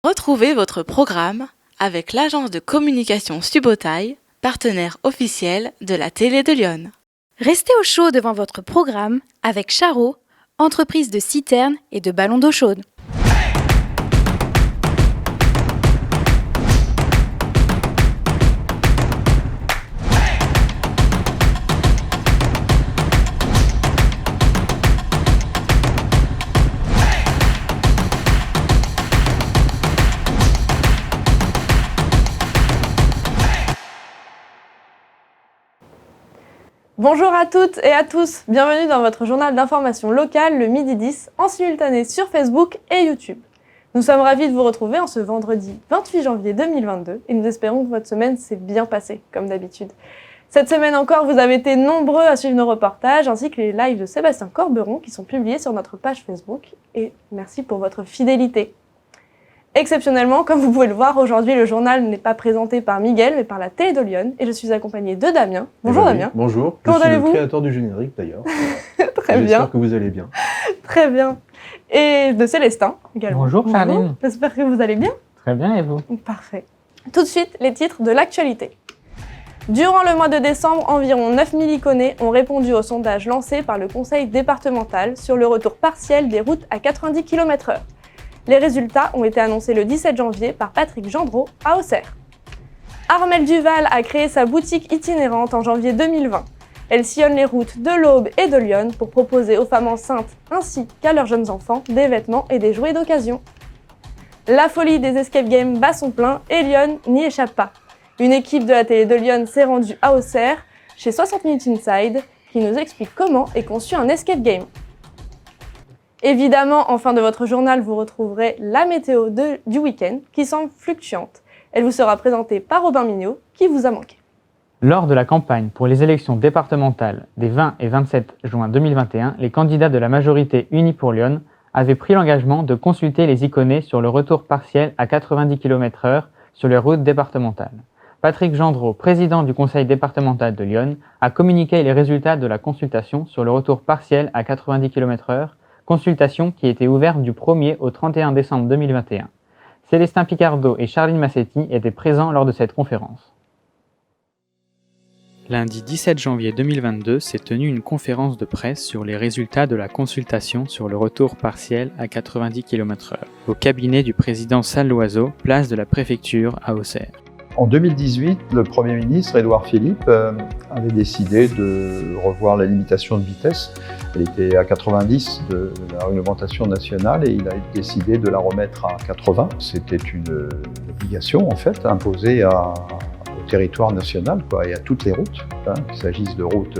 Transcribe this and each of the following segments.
Retrouvez votre programme avec l'agence de communication Subotaï, partenaire officiel de la télé de Lyon. Restez au chaud devant votre programme avec Charo, entreprise de citernes et de ballons d'eau chaude. Bonjour à toutes et à tous, bienvenue dans votre journal d'information locale, le Midi 10, en simultané sur Facebook et YouTube. Nous sommes ravis de vous retrouver en ce vendredi 28 janvier 2022 et nous espérons que votre semaine s'est bien passée, comme d'habitude. Cette semaine encore, vous avez été nombreux à suivre nos reportages ainsi que les lives de Sébastien Corberon qui sont publiés sur notre page Facebook et merci pour votre fidélité. Exceptionnellement, comme vous pouvez le voir, aujourd'hui le journal n'est pas présenté par Miguel mais par la télé de Lyon et je suis accompagnée de Damien. Bonjour Damien. Bonjour, Comment allez-vous ? Je suis le créateur du générique d'ailleurs. Très bien. J'espère que vous allez bien. Très bien. Et de Célestin également. Bonjour Charline. J'espère que vous allez bien. Très bien, et vous ? Parfait. Tout de suite, les titres de l'actualité. Durant le mois de décembre, environ 9000 iconés ont répondu au sondage lancé par le conseil départemental sur le retour partiel des routes à 90 km/h. Les résultats ont été annoncés le 17 janvier par Patrick Gendreau à Auxerre. Armelle Duval a créé sa boutique itinérante en janvier 2020. Elle sillonne les routes de l'Aube et de Lyon pour proposer aux femmes enceintes ainsi qu'à leurs jeunes enfants des vêtements et des jouets d'occasion. La folie des escape games bat son plein et Lyon n'y échappe pas. Une équipe de la télé de Lyon s'est rendue à Auxerre, chez 60 Minutes Inside, qui nous explique comment est conçu un escape game. Évidemment, en fin de votre journal, vous retrouverez la météo du week-end qui semble fluctuante. Elle vous sera présentée par Robin Mignot, qui vous a manqué. Lors de la campagne pour les élections départementales des 20 et 27 juin 2021, les candidats de la majorité Unie pour Lyon avaient pris l'engagement de consulter les iconés sur le retour partiel à 90 km/h sur les routes départementales. Patrick Gendreau, président du conseil départemental de Lyon, a communiqué les résultats de la consultation sur le retour partiel à 90 km/h, consultation qui était ouverte du 1er au 31 décembre 2021. Célestin Picardo et Charline Massetti étaient présents lors de cette conférence. Lundi 17 janvier 2022 s'est tenue une conférence de presse sur les résultats de la consultation sur le retour partiel à 90 km/h au cabinet du président Salloiseau, place de la préfecture à Auxerre. En 2018, le Premier ministre, Édouard Philippe, avait décidé de revoir la limitation de vitesse. Elle était à 90 de la réglementation nationale et il a décidé de la remettre à 80. C'était une obligation en fait imposée au territoire national et à toutes les routes, qu'il s'agisse de routes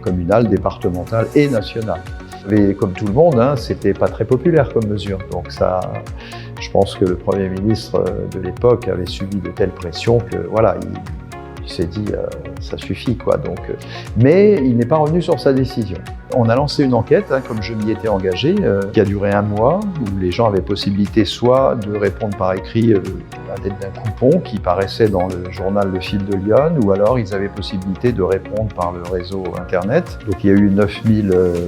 communales, départementales et nationales. Mais comme tout le monde, c'était pas très populaire comme mesure. Donc ça, je pense que le Premier ministre de l'époque avait subi de telles pressions que voilà, il s'est dit ça suffit Donc, mais il n'est pas revenu sur sa décision. On a lancé une enquête, comme je m'y étais engagé, qui a duré un mois, où les gens avaient possibilité soit de répondre par écrit à l'aide d'un coupon qui paraissait dans le journal Le Fil de Lyon, ou alors ils avaient possibilité de répondre par le réseau Internet. Donc il y a eu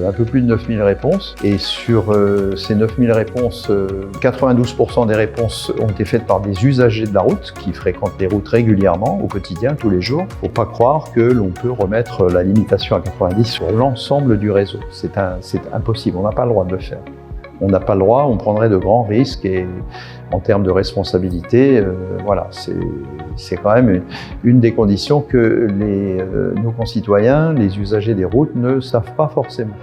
un peu plus de 9000 réponses, et sur ces 9000 réponses, 92% des réponses ont été faites par des usagers de la route qui fréquentent les routes régulièrement, au quotidien, tous les jours. Il ne faut pas croire que l'on peut remettre la limitation à 90 sur l'ensemble du réseau. C'est impossible, on n'a pas le droit de le faire. On n'a pas le droit, on prendrait de grands risques et en termes de responsabilité, c'est quand même une des conditions que nos concitoyens, les usagers des routes ne savent pas forcément.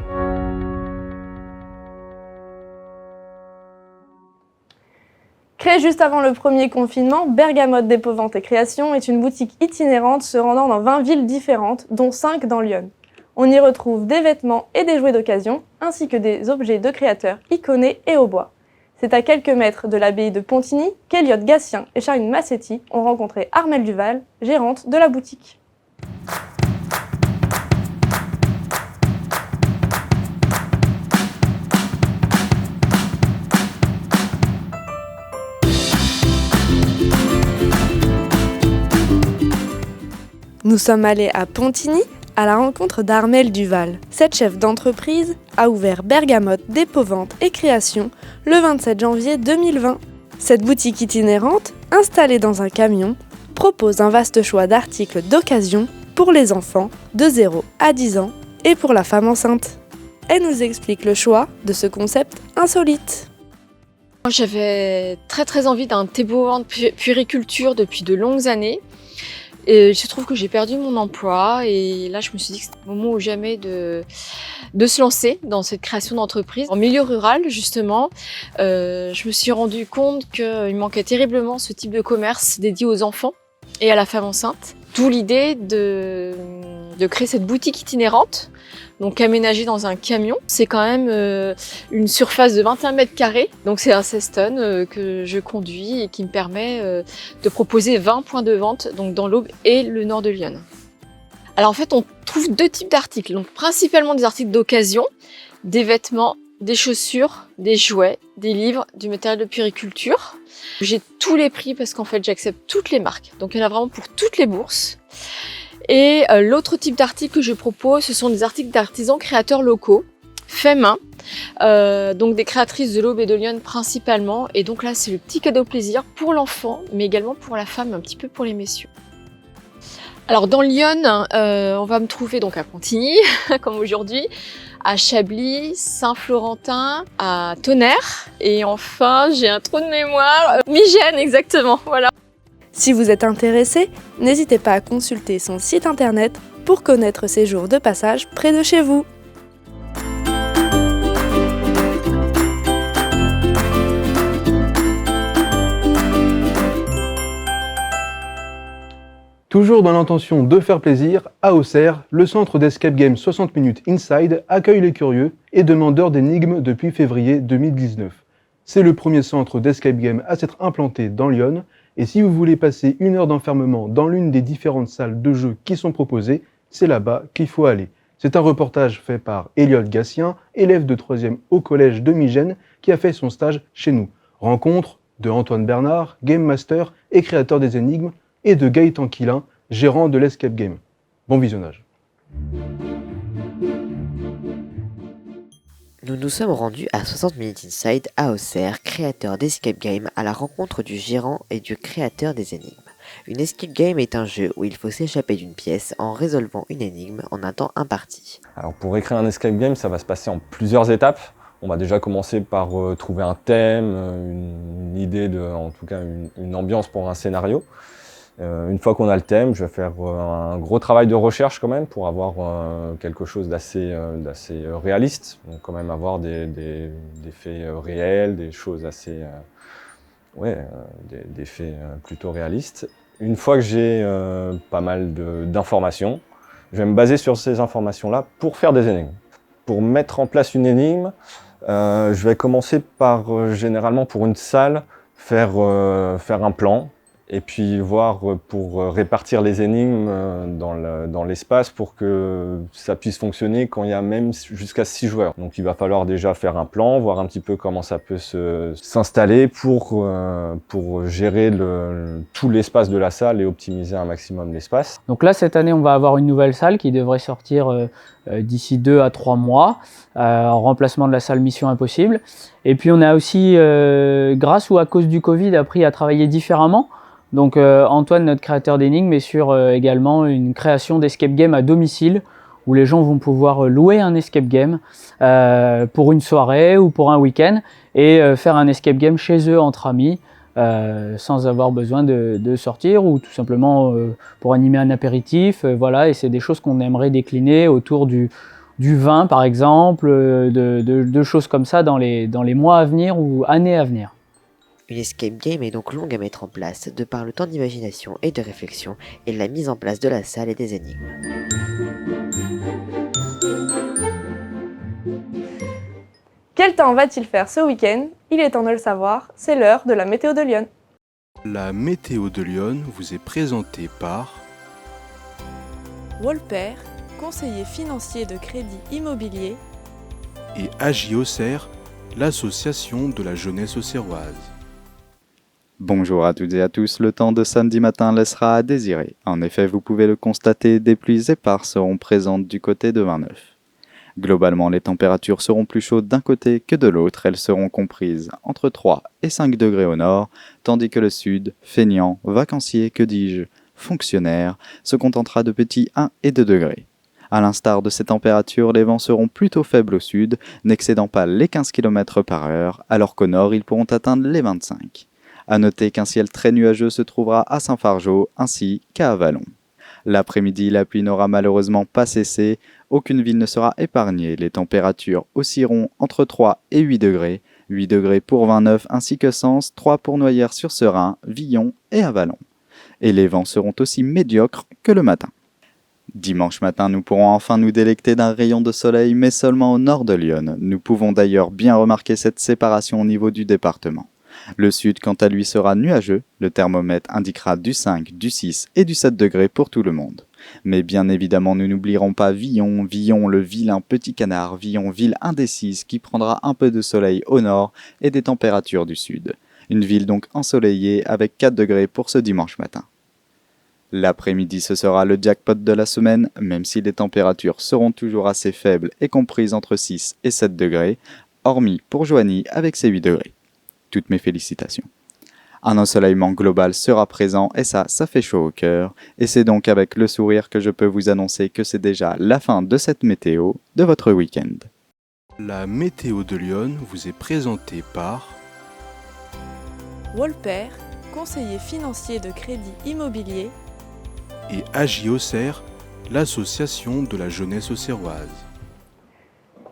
Créée juste avant le premier confinement, Bergamote Dépôt Vente et Création est une boutique itinérante se rendant dans 20 villes différentes, dont 5 dans Lyon. On y retrouve des vêtements et des jouets d'occasion, ainsi que des objets de créateurs iconés et au bois. C'est à quelques mètres de l'abbaye de Pontigny qu'Eliott Gatien et Charline Massetti ont rencontré Armelle Duval, gérante de la boutique. Nous sommes allés à Pontigny à la rencontre d'Armelle Duval. Cette chef d'entreprise a ouvert Bergamote Dépôt Vente et Création le 27 janvier 2020. Cette boutique itinérante, installée dans un camion, propose un vaste choix d'articles d'occasion pour les enfants de 0 à 10 ans et pour la femme enceinte. Elle nous explique le choix de ce concept insolite. J'avais très envie d'un thébohan de puériculture depuis de longues années. Et il se trouve que j'ai perdu mon emploi et là je me suis dit que c'était le moment ou jamais de se lancer dans cette création d'entreprise. En milieu rural justement, je me suis rendu compte qu'il manquait terriblement ce type de commerce dédié aux enfants et à la femme enceinte. D'où l'idée de créer cette boutique itinérante, donc aménagée dans un camion. C'est quand même une surface de 21 mètres carrés, donc c'est un 16 tonnes que je conduis et qui me permet de proposer 20 points de vente donc dans l'Aube et le nord de Lyon. Alors en fait, on trouve deux types d'articles, donc principalement des articles d'occasion, des vêtements, des chaussures, des jouets, des livres, du matériel de puériculture. J'ai tous les prix parce qu'en fait j'accepte toutes les marques, donc il y en a vraiment pour toutes les bourses. Et l'autre type d'article que je propose, ce sont des articles d'artisans créateurs locaux, faits main, donc des créatrices de l'Aube et de Lyon principalement. Et donc là c'est le petit cadeau plaisir pour l'enfant, mais également pour la femme, un petit peu pour les messieurs. Alors dans Lyon, on va me trouver donc à Pontigny, comme aujourd'hui, à Chablis, Saint-Florentin, à Tonnerre, et enfin, j'ai un trou de mémoire, Migène exactement, voilà. Si vous êtes intéressé, n'hésitez pas à consulter son site internet pour connaître ses jours de passage près de chez vous. Toujours dans l'intention de faire plaisir, à Auxerre, le centre d'escape game 60 minutes Inside accueille les curieux et demandeurs d'énigmes depuis février 2019. C'est le premier centre d'escape game à s'être implanté dans Lyon, et si vous voulez passer 1 heure d'enfermement dans l'une des différentes salles de jeu qui sont proposées, c'est là-bas qu'il faut aller. C'est un reportage fait par Elliot Gatien, élève de 3e au collège de Migène, qui a fait son stage chez nous. Rencontre de Antoine Bernard, Game Master et créateur des énigmes, et de Gaëtan Quilin, gérant de l'escape game. Bon visionnage. Nous nous sommes rendus à 60 Minutes Inside à Auxerre, créateur d'escape game, à la rencontre du gérant et du créateur des énigmes. Une escape game est un jeu où il faut s'échapper d'une pièce en résolvant une énigme en un temps imparti. Alors pour écrire un escape game, ça va se passer en plusieurs étapes. On va déjà commencer par trouver un thème, une idée, en tout cas une ambiance pour un scénario. Une fois qu'on a le thème, je vais faire un gros travail de recherche quand même pour avoir quelque chose d'assez réaliste. Donc quand même avoir des faits réels, des choses assez... des faits plutôt réalistes. Une fois que j'ai pas mal d'informations, je vais me baser sur ces informations-là pour faire des énigmes. Pour mettre en place une énigme, je vais commencer par, généralement pour une salle, faire un plan, et puis voir pour répartir les énigmes dans l'espace pour que ça puisse fonctionner quand il y a même jusqu'à 6 joueurs. Donc il va falloir déjà faire un plan, voir un petit peu comment ça peut s'installer pour gérer tout l'espace de la salle et optimiser un maximum l'espace. Donc là, cette année, on va avoir une nouvelle salle qui devrait sortir d'ici 2 à 3 mois, en remplacement de la salle Mission Impossible. Et puis on a aussi, grâce ou à cause du Covid, appris à travailler différemment. Donc Antoine, notre créateur d'énigmes, est sur également une création d'escape game à domicile où les gens vont pouvoir louer un escape game pour une soirée ou pour un week-end et faire un escape game chez eux entre amis sans avoir besoin de sortir ou tout simplement pour animer un apéritif. Voilà, et c'est des choses qu'on aimerait décliner autour du vin par exemple, de choses comme ça dans les mois à venir ou années à venir. Une escape game est donc longue à mettre en place de par le temps d'imagination et de réflexion et la mise en place de la salle et des énigmes. Quel temps va-t-il faire ce week-end? Il est temps de le savoir, c'est l'heure de la météo de Lyon. La météo de Lyon vous est présentée par Wolper, conseiller financier de crédit immobilier, et AJ Auxerre, l'association de la jeunesse auxerroise. Bonjour à toutes et à tous, le temps de samedi matin laissera à désirer. En effet, vous pouvez le constater, des pluies éparses seront présentes du côté de Vinneuf. Globalement, les températures seront plus chaudes d'un côté que de l'autre. Elles seront comprises entre 3 et 5 degrés au nord, tandis que le sud, feignant, vacancier, que dis-je, fonctionnaire, se contentera de petits 1 et 2 degrés. À l'instar de ces températures, les vents seront plutôt faibles au sud, n'excédant pas les 15 km par heure, alors qu'au nord, ils pourront atteindre les 25. À noter qu'un ciel très nuageux se trouvera à Saint-Fargeau ainsi qu'à Avallon. L'après-midi, la pluie n'aura malheureusement pas cessé, aucune ville ne sera épargnée. Les températures oscilleront entre 3 et 8 degrés, 8 degrés pour Vinneuf ainsi que Sens, 3 pour Noyers-sur-Serein, Villon et Avallon. Et les vents seront aussi médiocres que le matin. Dimanche matin, nous pourrons enfin nous délecter d'un rayon de soleil, mais seulement au nord de Lyon. Nous pouvons d'ailleurs bien remarquer cette séparation au niveau du département. Le sud, quant à lui, sera nuageux. Le thermomètre indiquera du 5, du 6 et du 7 degrés pour tout le monde. Mais bien évidemment, nous n'oublierons pas Villon, Villon le vilain petit canard, Villon ville indécise qui prendra un peu de soleil au nord et des températures du sud. Une ville donc ensoleillée avec 4 degrés pour ce dimanche matin. L'après-midi, ce sera le jackpot de la semaine, même si les températures seront toujours assez faibles et comprises entre 6 et 7 degrés, hormis pour Joigny avec ses 8 degrés. Toutes mes félicitations. Un ensoleillement global sera présent et ça fait chaud au cœur. Et c'est donc avec le sourire que je peux vous annoncer que c'est déjà la fin de cette météo de votre week-end. La météo de Lyon vous est présentée par Wolper, conseiller financier de crédit immobilier, et Agi Auxerre, l'association de la jeunesse auxerroise.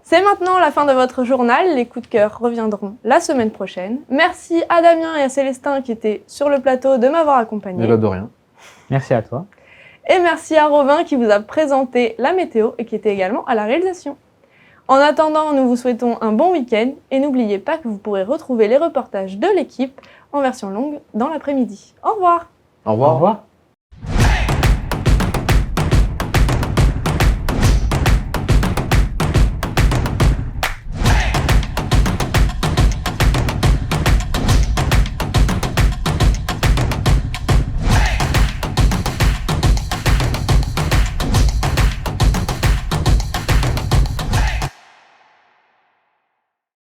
C'est maintenant la fin de votre journal. Les coups de cœur reviendront la semaine prochaine. Merci à Damien et à Célestin qui étaient sur le plateau de m'avoir accompagné. De rien. Merci à toi. Et merci à Robin qui vous a présenté la météo et qui était également à la réalisation. En attendant, nous vous souhaitons un bon week-end et n'oubliez pas que vous pourrez retrouver les reportages de l'équipe en version longue dans l'après-midi. Au revoir. Au revoir. Au revoir.